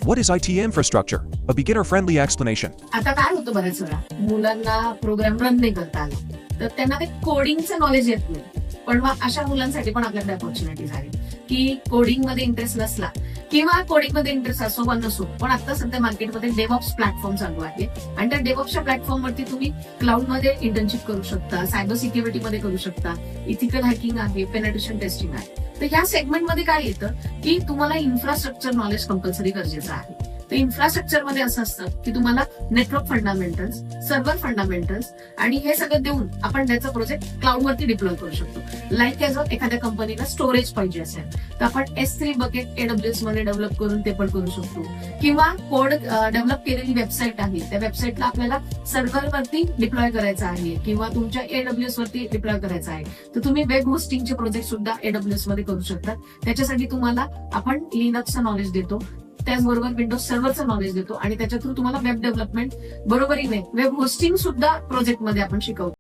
What is IT infrastructure? A beginner-friendly explanation. आता काय होतं बऱ्याच वेळा मुलांना प्रोग्राम रन नाही करता आला तर त्यांना ते कोडिंगचं नॉलेज येत नाही. पण मग अशा मुलांसाठी पण आपल्याकडे अपॉर्च्युनिटीज आहेत की कोडिंग मध्ये इंटरेस्ट नसला किंवा कोडिंग मध्ये इंटरेस्ट असो वा नसो, पण आता सध्या मार्केटमध्ये डेव्हऑप्स प्लॅटफॉर्म चालू आहे आणि त्या डेव्हऑप्सच्या प्लॅटफॉर्मवरती तुम्ही क्लाउडमध्ये इंटर्नशिप करू शकता, सायबर सिक्युरिटी मध्ये करू शकता, इथिकल हॅकिंग आहे, पेनिट्रेशन टेस्टिंग आहे. तर ह्या सेगमेंटमध्ये काय येतं की तुम्हाला इन्फ्रास्ट्रक्चर नॉलेज कंपल्सरी गरजेचं आहे. तर इन्फ्रास्ट्रक्चर मध्ये असं असतं की तुम्हाला नेटवर्क फंडामेंटल्स, सर्व्हर फंडामेंटल्स आणि हे सगळं देऊन आपण त्याचा प्रोजेक्ट क्लाउडवरती डिप्लॉय करू शकतो. लाईक ॲज एखाद्या कंपनीला स्टोरेज पाहिजे असेल तर आपण S3 बकेट AWS मध्ये डेव्हलप करून ते पण करू शकतो, किंवा कोड डेव्हलप केलेली वेबसाईट आहे त्या वेबसाईटला आपल्याला सर्व्हरवरती डिप्लॉय करायचं आहे किंवा तुमच्या AWS वरती डिप्लॉय करायचं आहे तर तुम्ही वेब होस्टिंगचे प्रोजेक्ट सुद्धा AWS मध्ये करू शकता. त्याच्यासाठी तुम्हाला आपण लिनक्सचं नॉलेज देतो, त्याचबरोबर विंडोज सर्व्हरचं नॉलेज देतो आणि त्याच्या थ्रू तुम्हाला वेब डेव्हलपमेंट बरोबरीने वेब होस्टिंग सुद्धा प्रोजेक्टमध्ये आपण शिकवतो.